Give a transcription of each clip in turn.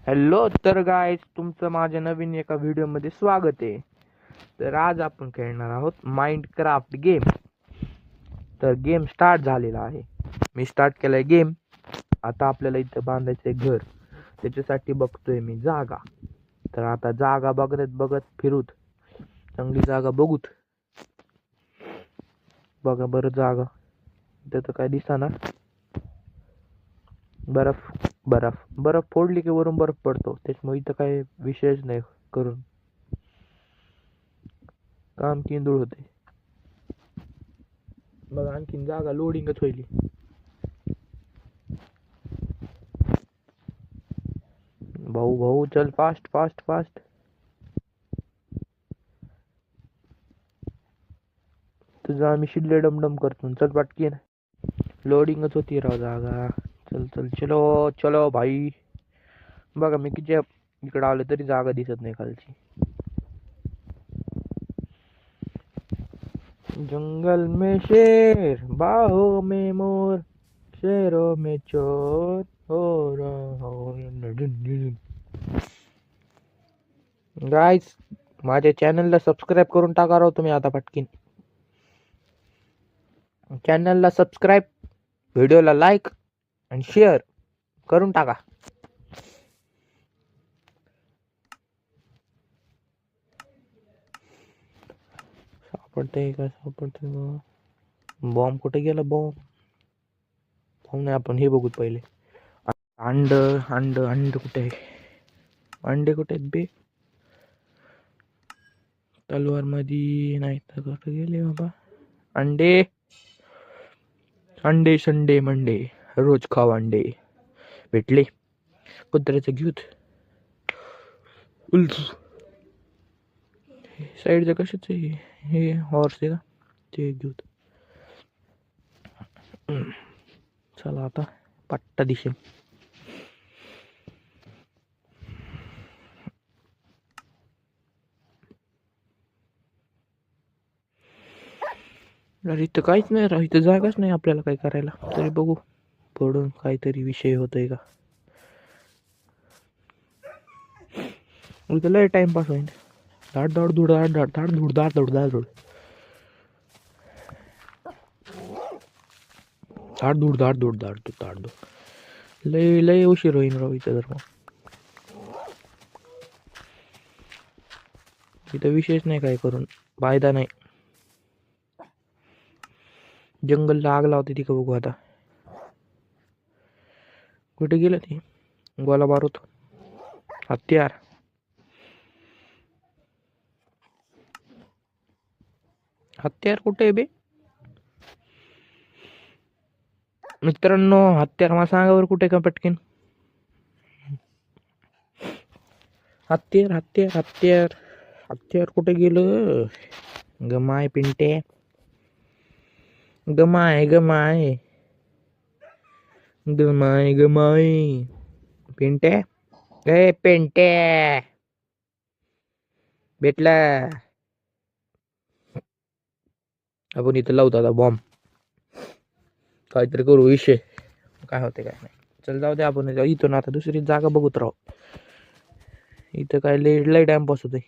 Hello तर guys, तुमचं माझ्या नवीन एका व्हिडिओमध्ये स्वागत आहे. तर आज आपण खेळणार आहोत माइनक्राफ्ट गेम. तर गेम स्टार्ट झालेला आहे. मी स्टार्ट केलाय गेम. आता आपल्याला इथं बांधायचंय घर. त्याच्यासाठी बघतोय मी जागा. तर आता जागा बघत बघत फिरूत, चांगली जागा बघूत. बघा बरं जागा, इथं तर काय दिसणार. बर्फ बर्फ बर्फ फोडली की वरून बर्फ पडतो, त्याच्यामुळे इथं काय विषयच नाही करून काम किंदूळ होते. बघा आणखीन जागा लोडिंगच होईल. भाऊ भाऊ चल फास्ट फास्ट फास्ट. तुझं आम्ही शिल्ले डमडम करतो, चल पटकीन. लोडिंगच होती राव जागा. चल चल चलो चलो भाई. बघा मी किती इकडं आलो तरी जागा दिसत नाही खालची. जंगल में शेर, बाहों में मोर, शेरों में चोर हो रहा हूं. गाइस, माझ्या चॅनलला सबस्क्राईब करून टाका राव तुम्ही आता पटकीन. चॅनलला सबस्क्राईब, व्हिडिओला लाईक आणि शेअर करून टाका. सापडते का सापडते? बॉम्ब कुठे गेला? बॉम्ब नाही, आपण हे बघू पहिले. अंड अंड अंड कुठे आहे? अंडे कुठे आहेत बे? तलवार मध्ये नाही तर कुठे गेले बाबा अंडे? अंडे संडे मंडे रोज खाव अंडे. भेटले कुत्र्याचं घेऊत. साईडचं कशाच हे हॉर्स आहे का? ते घेऊत. चला आता पट्टा दिशे. अरे इथं काहीच नाही राव, इथं जागाच नाही आपल्याला काय करायला. तरी बघू पडून काहीतरी विषय होतोय का. इथं लय टाइमपास होईल. धाड धाड धूड धाड धाड धाड धूड धाड धूड धाड धूड धाड धूड धाड धूड धाड धूड धाड धूड. लय लय उशीर होईल राव इथं. तर मग इथं विशेष नाही काय करून फायदा नाही. जंगलला आग लावते ती का बघू आता. कुठे गेलं ते? गोला बारूद, हत्यार. हत्यार कुठे आहे बे मित्रांनो? हत्यार मला सांगावर कुठे का पटकीन. हत्यार हत्यार हत्यार हत्यार कुठे गेलं? गमाय पिंटे, गमाय गमाय गमाय गमाय पिंटे. ए पिंटे भेटला. आपण इथं लावतो आता बॉम्ब. काहीतरी करू विषय. काय होते काय नाही. चल जाऊ दे, आपण इथून आता दुसरी जागा बघत राहू. इथं काय लय टाइमपास होते.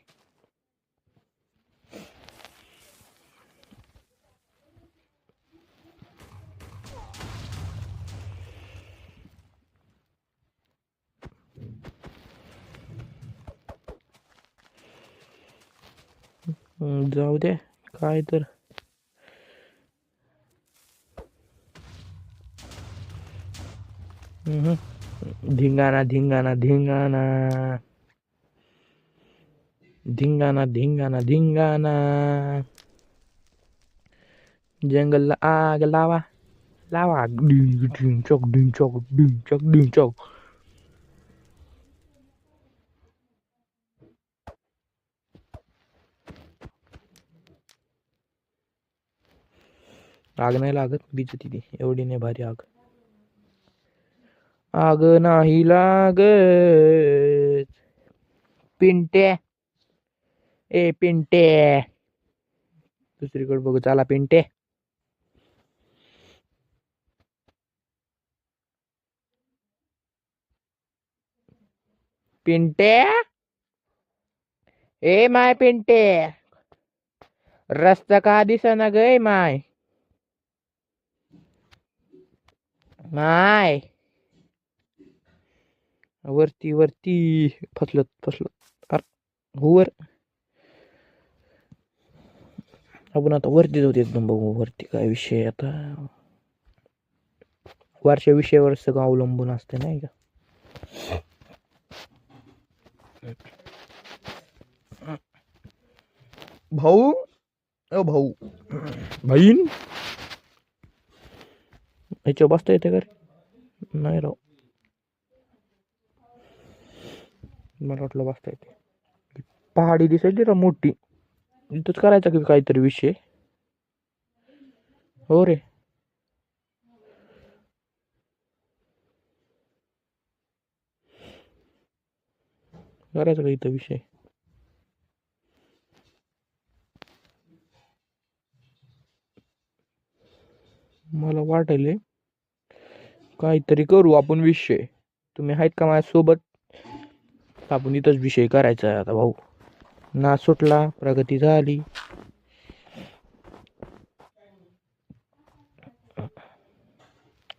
जाऊ दे काय तर. धिंगाणा धिंगाणा धिंगाणा धिंगाणा धिंगाणा धिंगाणा. जंगलला आग लावा लावा. डिंग डिंग चौक डिंग चौक डिंग चौक डिंग चौक. आग नाही लागत बीच तिथे, एवढी नाही भारी आग. आग नाही लागत पिंटे. ए पिंटे, दुसरीकडे बघू चला पिंटे. पिंटे, ए माय पिंटे, रस्ता का दिसेना गे माय. माय वरती वरती फसलत वर. आपण आता वरती जाऊ एकदम बघू वरती काय विषय. आता वरच्या विषयावर सगळं अवलंबून असते नाही का. भाऊ, ओ भाऊ, बहीण याच्यावर बसता येते का रे? नाही राव, मला वाटलं बसता येते. पहाडी दिसायची रा मोठी, इथंच करायचा की काहीतरी विषय. हो रे, करायचा का इथं विषय. मला वाटले काहीतरी करू आपण विषय. तुम्ही आहेत का माझ्यासोबत? आपण इथंच विषय करायचा आहे आता भाऊ. ना सुटला, प्रगती झाली.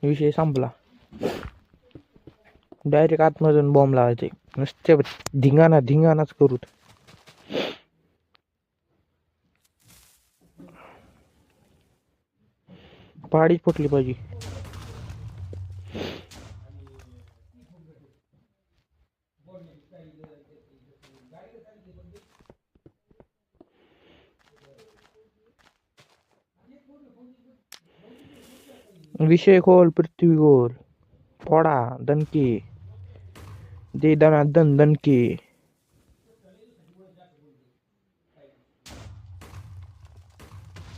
विषय संपला. डायरेक्ट आतमधून बॉम्ब लावायचे. नुसते धिंगाणाच करू. पहाडी फुटली पाहिजे. विषय खोल, पृथ्वी गोल, फोडा दणके, दे दना दणके.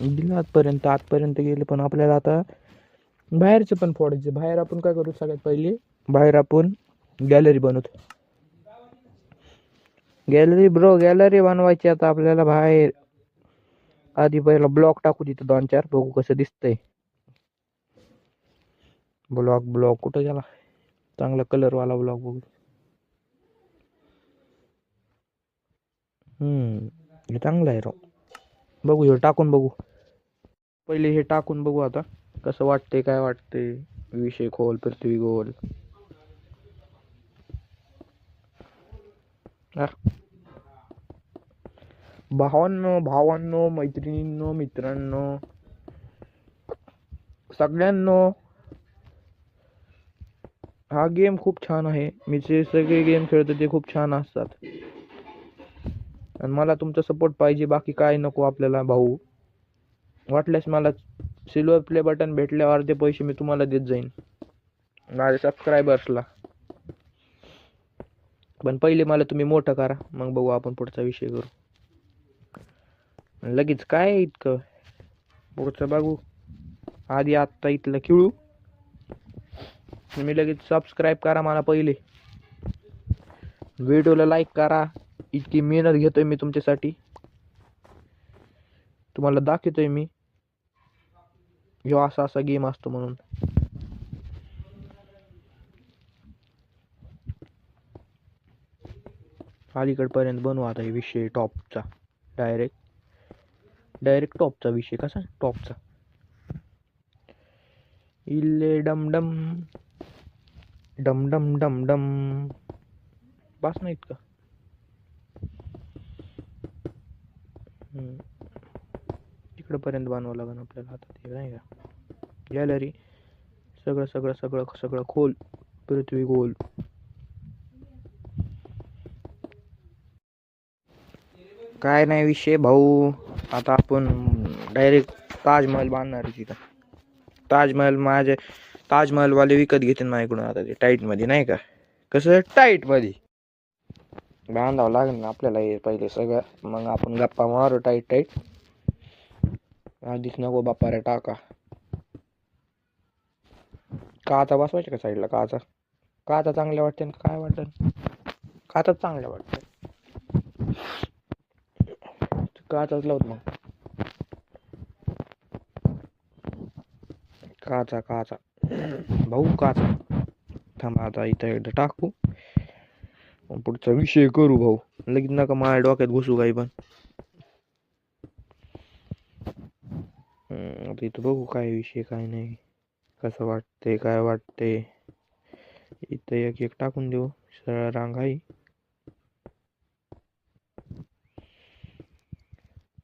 दिलं आतपर्यंत गेले. पण आपल्याला आता बाहेरचं पण फोडायचे. बाहेर आपण काय करू सगळ्यात पहिले, बाहेर आपण गॅलरी बनवतो. गॅलरी बनवायची आता आपल्याला बाहेर. आधी पहिला ब्लॉक टाकू तिथं 2-4, बघू कसं दिसतंय. ब्लॉक कुठं गेला? चांगला कलर वाला ब्लॉक बघू. हे चांगलं आहे राव. बघू हे टाकून बघू. पहिले हे टाकून बघू आता कसं वाटते, काय वाटते. विषय खोल, पृथ्वी गोल. भावांनो, मैत्रिणींनो, मित्रांनो, सगळ्यांनो, हा गेम खूप छान आहे. मी जे सगळे गेम खेळतो ते खूप छान असतात. आणि मला तुमचा सपोर्ट पाहिजे, बाकी काय नको आपल्याला भाऊ. वाटल्यास मला सिल्वर प्ले बटन भेटल्यावर अर्धे पैसे मी तुम्हाला देत जाईन माझ्या सबस्क्रायबर्सला. पण पहिले मला तुम्ही मोठं करा, मग बघू आपण पुढचा विषय करू. लगेच काय इतकं पुढचं बघू. आधी आत्ता इथलं खेळू. तुम्ही लगेच सबस्क्राईब करा मला पहिले. व्हिडिओला लाईक करा. इतकी मेहनत घेतोय मी तुमच्यासाठी. तुम्हाला दाखवतोय मी ह्यो असा गेम असतो म्हणून. अलीकडपर्यंत बनवू आता हे विषय टॉपचा. डायरेक्ट टॉपचा विषय. कसा टॉपचा? इल्ले डमडम डमडम डमडम. बस नाहीत का? तिकडपर्यंत बनवावं लागेल आपल्याला आता ते नाही का. गॅलरी सगळं खोल, पृथ्वी गोल. काय नाही विषय भाऊ. आता आपण डायरेक्ट ताजमहल बांधणार तिथं. ताजमहलवाले विकत घेतील माझ्याकडून आता ते टाईट मध्ये नाही का. कसं टाईट मध्ये बांधावं लागेल ना आपल्याला हे पहिले सगळं. मग आपण गप्पा मारू टाईट. आधीच नको बापा रे टाका. काचा बसवायचे का साईडला? काचा चांगल्या वाटते काय वाटत? काचाच चांगल्या वाटत. काचाच लावत मग. काचा भाऊ काचा. थांबा आता इथं एकदा टाकू. आपण पुढचा विषय करू भाऊ. लगेच नका माझ्या डोक्यात घुसू काही पण. आता इथं बघू काय विषय काय नाही, कसं वाटते काय वाटते. इथं एक एक टाकून देऊ, सरळ रांग आहे.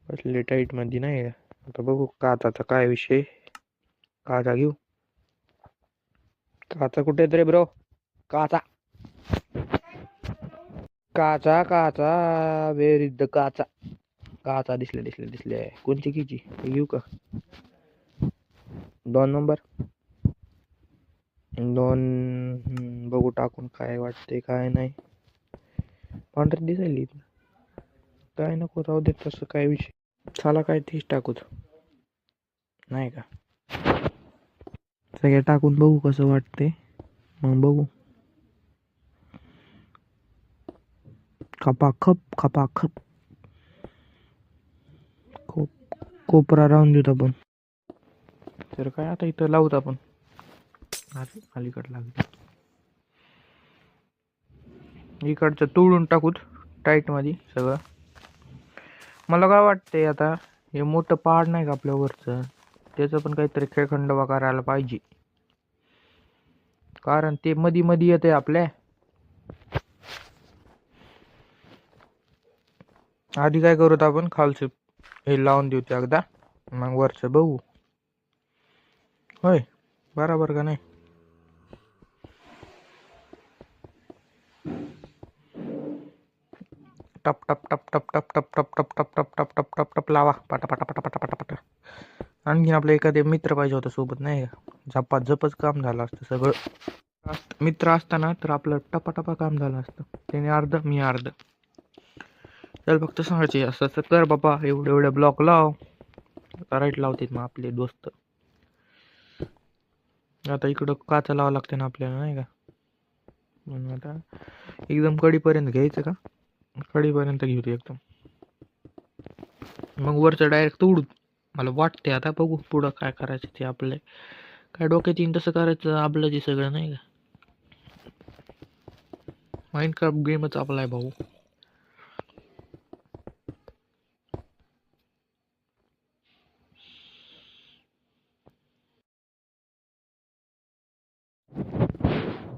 बसले टाईट मध्ये नाही का. आता बघू काचाचा काय विषय. काचा घेऊ. काचा कुठे रे ब्रो. काचा काचा काचा वेर इज द काचा. काचा दिसले. कोणची घ्यायची घेऊ का. 2 नंबर 2. बघू टाकून काय वाटते काय नाही. पांढरी दिसायली काय नको राहू देत तसं काय विषय. चला काय तीच टाकूत नाही का. सगळ्या टाकून बघू कसं वाटते मग बघू. खपाखप कोपरा राहून देत आपण. तर काय आता इथं लावूत आपण. अलीकडे लागते इकडचं तोडून टाकूत टाईट मध्ये सगळं. मला काय वाटतंय आता हे मोठं पहाड नाही का आपल्या वरचं, त्याचं पण काहीतरी खेळखंडोबा करायला पाहिजे. कारण ते मध्ये येते आपल्या. आधी काय करूत आपण खालचं हे लावून देऊ एकदा, मग वरचं बघू. होय बरोबर का नाही. टप टप टप टप टप टप टप टप टप टप टप टप टप टप लावा पटा. आणखीन आपल्या एखादे मित्र पाहिजे होता सोबत नाही का. झपच काम झालं असतं सगळं. मित्र असताना तर आपलं टपा काम झालं असतं. त्याने अर्ध मी अर्ध. चल फक्त सांगायचे असं कर बाबा, एवढे ब्लॉक लाव. राईट लावतात मग आपले दोस्त. आता इकडं काचा लावा लागते ना आपल्याला नाही का. म्हणून आता एकदम कडीपर्यंत घ्यायचं का. कडीपर्यंत घेऊ एकदम. मग वरचं डायरेक्ट तोडू मला वाटते. आता बघू पुढं काय करायचं ते आपले काय डोक्यात येईन तसं करायचं आपलं ते सगळं नाही का. माइनक्राफ्ट गेमच आपला आहे भाऊ.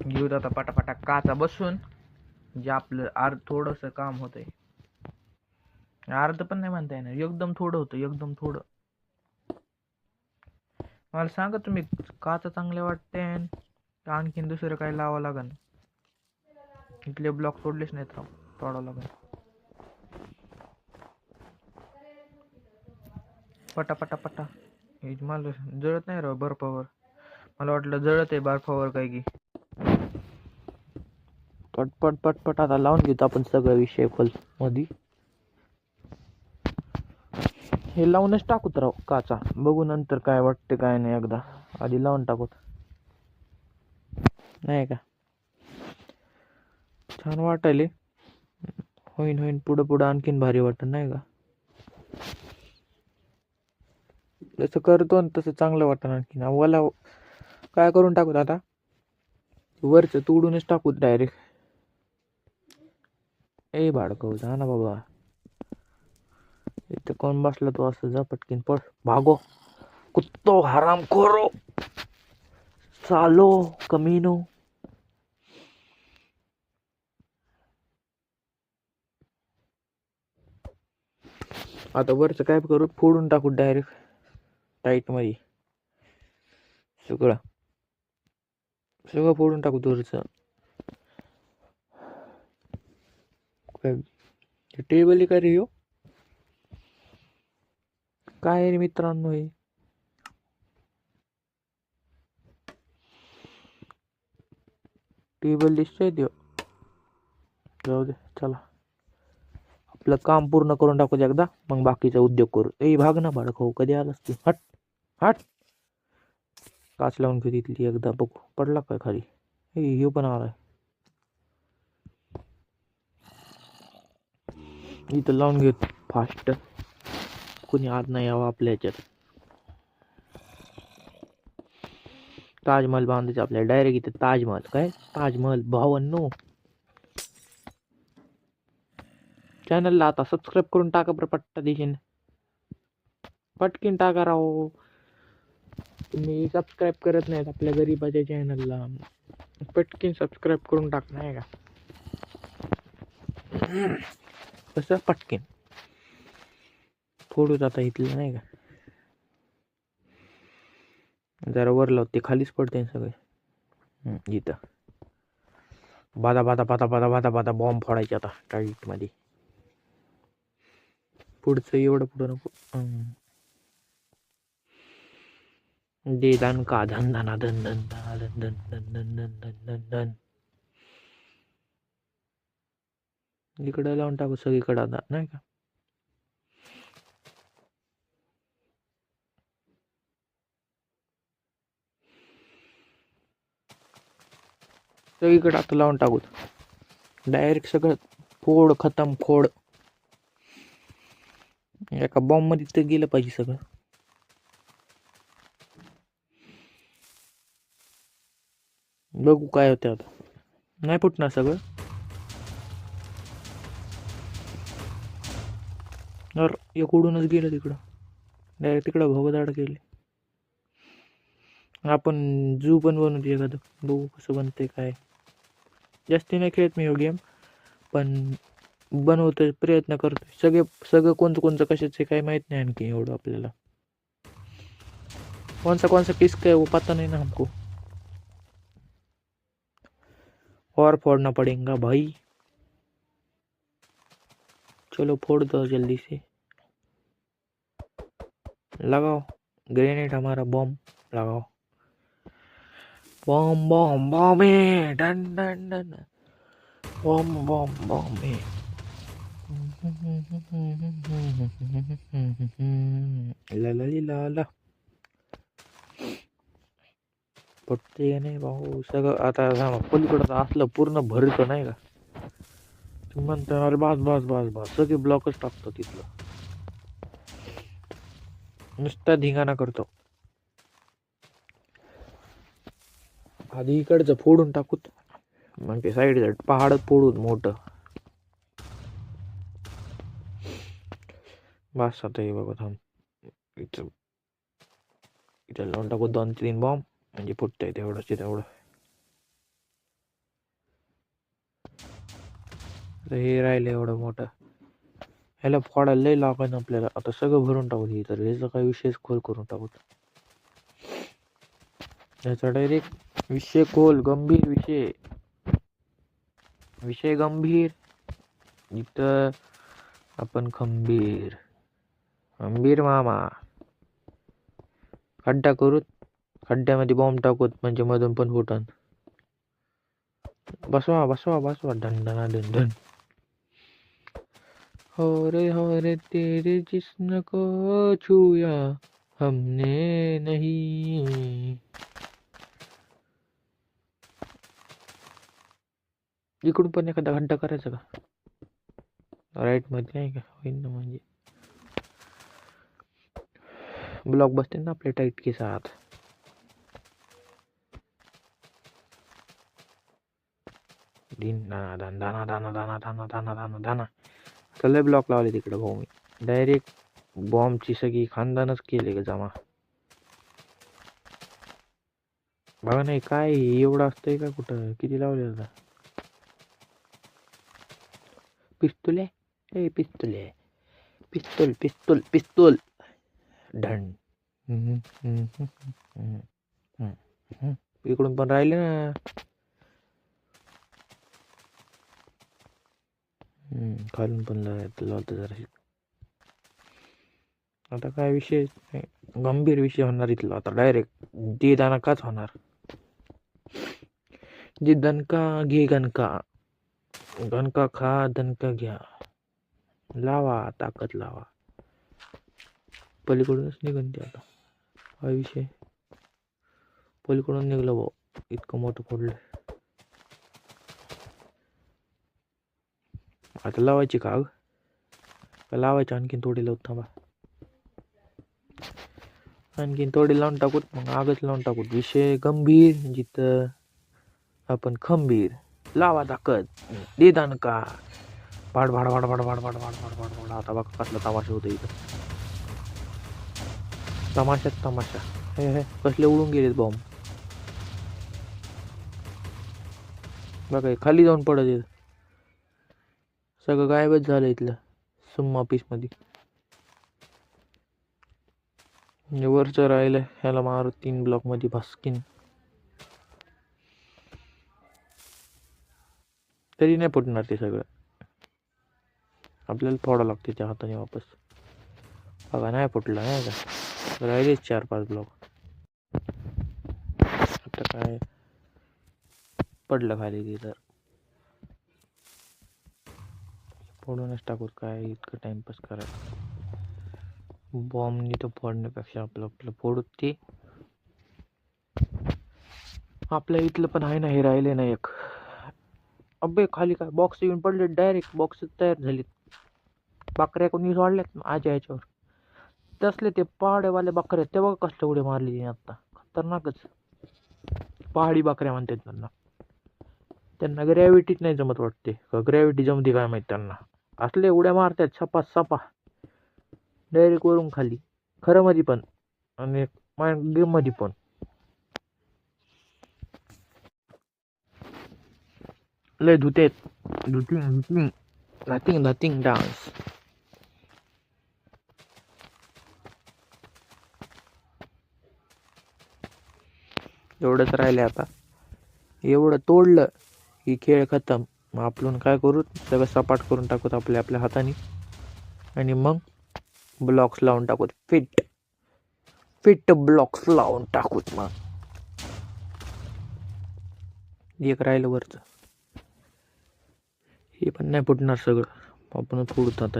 घेऊत आता पटापटा काचा बसून. जे आपलं अर्ध थोडस काम होतंय. अर्ध पण नाही म्हणता येणार, एकदम थोडं होतं एकदम थोडं. मला सांगा तुम्ही काचा चांगले वाटते आणखीन दुसरं काय लावावं लागन. इथले ब्लॉक तोडलेच नाहीत राव, तोडावं लागेल. पटा हे मला जळत नाही राव बर्फावर. मला वाटलं जळत आहे बर्फावर काय की. पटपट आता लावून घेतो आपण सगळं विषय खोल मध्ये. हे लावूनच टाकूत राव काचा. बघू नंतर काय वाटते काय नाही. एकदा आधी लावून टाकूत नाही का. छान वाटायले. होईन पुढं आणखीन भारी वाटत नाही का. जसं करतो तसं चांगलं वाटत आणखीन. मला काय करून टाकूत आता वरचं तोडूनच टाकूत डायरेक्ट. भाडकव जा ना बाबा. इथं कोण बसला तो असं जा पटकीन पळ भागो. कुत्तो हराम खोरो चालो कमीनो. आता वरचं काय करू फोडून टाकू डायरेक्ट टाईट मध्ये. सगळं फोडून टाकू वरचं. टेबल काय रे काय रे मित्रांनो हे. टेबल दिसतोय त्यो. जाऊ दे चला आपलं काम पूर्ण करून टाकू एकदा, मग बाकीचा उद्योग करू. भाग ना भाडखाऊ कधी आलास तू. हट काच लावून घेऊ तिथली एकदा बघू पडला काय खाली. हे पण आलाय इथं लावून घेऊ फास्ट. कोणी आत नाही यावं आपल्या ह्याच्यात. ताजमहल बांधायचं आपल्याला डायरेक्ट इथे. ताजमहल भावांनो. चॅनलला आता सबस्क्राईब करून टाका बरं पट्टा देशील. पटकीन टाका राहो. तुम्ही सबस्क्राईब करत नाहीत आपल्या गरीबाच्या चॅनलला. पटकीन सबस्क्राईब करून टाक नाही का. कसं पटकीन फोडू आता इथलं नाही का. जरा वर लावते खालीच पडते सगळे. इथं बादा बादा बादा बादा बादा बादा बॉम्ब फोडायचे आता टाईट मध्ये. पुढचं एवढं पुढं नको. दे दान का धन धना धन धन धना धन धन धन धन धन धन धन धन. इकडे लावून टाकू सगळीकडे आता नाही का. सगळीकडे आता लावून टाकू. डायरेक्ट सगळं फोड खतम फोड. एका बॉम्ब मध्ये तर गेलं पाहिजे सगळं. बघू काय होते आता. नाही फुटणार सगळं. एक उडूनच गेलं तिकडं. डायरेक्ट तिकडं भोगदाड गेले. आपण जू पण बनवतो एखादं. बघू कसं बनते काय. जास्ती नाही खेळत मी गेम पण बनवतोय प्रयत्न करतोय. सगळं कोणतं कशाचं काय माहित नाही आणखी एवढं आपल्याला. कौन सा किस का वो पता नहीं ना हमको. और फोड़ना पड़ेगा भाई. चलो फोड़ दो जल्दी से. लगाओ ग्रेनेड हमारा बॉम्ब लगाओ. Bomb bomb bomb done done done. Bomb bomb bomb. ला ला ला ला. पटते नाही भाऊ सगळं. आता पलीकडं असलं पूर्ण भरतं नाही का. म्हणतो अरे बास बास बास बास सगळे ब्लॉकच टाकतो तिथलं. नुसता धिंगाणा करतो. आधी इकडचं फोडून टाकूत मग ते साईड पहाड फोडून मोठं. बस आता हे बघा थांब. इथं लावून टाकू 2-3 बॉम्ब म्हणजे फुटतंय तेवढंच तेवढं. हे राहिलं एवढं मोठं. ह्याला फोडायला लय लागेल आपल्याला. आता सगळं भरून टाकू. हे तर ह्याचा काही विषयच खोल करून टाकू. याचा डायरेक्ट विषय खोल गंभीर विषय गंभीर. इथं आपण खंबीर मामा. खड्डा करूत. खड्ड्यामध्ये बॉम्ब टाकूत म्हणजे मधून पण फुटन. बसवा बसवा बसवा धन धना धन धन. हो रे तेरे जिस्म को छुया हमने नहीं. इकडून पण एखादा खड्डा करायचा का राईट मध्ये नाही का होईन ना. म्हणजे ब्लॉक बसते ना आपले टाईट के साथ. दाना दाना दाना दाना दाना दाना दाना दाना. सगळे ब्लॉक लावले तिकडे भाऊ मी. डायरेक्ट बॉम्बची सगळी खानदानच केले का जमा. बघा नाही काय एवढं असतंय का कुठं. किती लावले आता. पिस्तुले पिस्तुले पिस्तूल पिस्तूल पिस्तूल ढण. इकडून पण राहिले ना. खालून पण लावतं जरा. आता काय विषय गंभीर विषय होणार इथला. आता डायरेक्ट दे दाना काच होणार. जे दणका घे गणका. गणका खा दणका घ्या. लावा ताकद लावा. पलीकडूनच निघून ते आता. हा विषय पलीकडून निघलं भाऊ. इतकं मोठं फोडलं. आता लावायची का आग. लावायची आणखीन थोडी लावून थांबा. आणखीन थोडी लावून टाकूत मग आगच लावून टाकूत. विषय गंभीर जिथं आपण खंबीर. लावा ताकद दे दणका. भाड भाड भाड भाड भाड भाड भाड भाड भाड भाड. आता बघा कसला तमाशा होतो इथं. तमाशाच तमाशा. हे कसले उडून गेलेत बॉम्ब. बघा हे खाली जाऊन पडत येत. सगळं गायबच झालं इथलं सुम्मा ऑफिस मध्ये. वरचं राहिलं ह्याला मारू 3 ब्लॉक मध्ये भास्किन. तरी नाही पडणार ते सगळं. आपल्याला फोडावं लागते त्या हाताने वापस. बघा नाही फुटला नाही का. राहिले 4-5 ब्लॉक. आता काय पडलं खाली ते तर फोडूनच टाकू. काय इतकं टाइमपास करायचं. बॉम्बनी तर फोडण्यापेक्षा आपलं फोडूत ते. आपल्या इथलं पण आहे ना हे राहिले ना एक. अबे खाली काय बॉक्स येऊन पडले डायरेक्ट. बॉक्स तयार झाले. बकऱ्या कोणी सोडल्यात आजा ह्याच्यावर. तसले ते पहाडेवाले बकऱ्या ते बघा कसले उडे मारले तिने आता. खतरनाकच. पहाडी बकऱ्या म्हणतात त्यांना. त्यांना ग्रॅव्हिटीच नाही जमत वाटते. ग्रॅव्हिटी जमते काय माहित त्यांना. असले उड्या मारतात सपा सपा डायरेक्ट वरून खाली. खरं मध्ये पण आणि गेम मध्ये पण. लय धुतेत. धुतिंग धतिंग डान्स. एवढंच राहिले आता. एवढं तोडलं की खेळ खतम. मग आपण काय करू सगळं सपाट करून टाकूत आपल्या हाताने. आणि मग ब्लॉक्स लावून टाकूत. फिट ब्लॉक्स लावून टाकूत. मग एक राहिलं वरचं. हे पण नाही फुटणार सगळं. आपण फोडूत आता.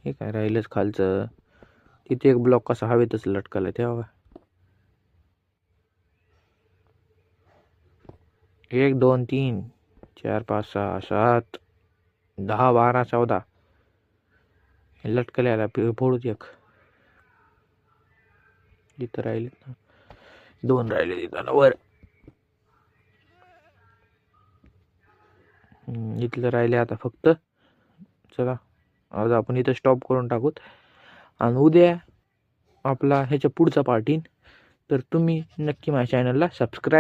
हे काय राहिलंच खालचं. तिथे एक ब्लॉक कसा हवेतच लटकला तेव्हा. 1 2 3 4 5 6 7 10 12 14 लटकल्याला फोडूत एक. इथं राहिले 2 राहिले तिथं वर. इथलं राहिले आता फक्त. चला आज आपण इथं स्टॉप करून टाकूत. आणि उद्या आपला ह्याच्या पुढचा पार्ट येईन. तर तुम्ही नक्की माझ्या चॅनलला सबस्क्राईब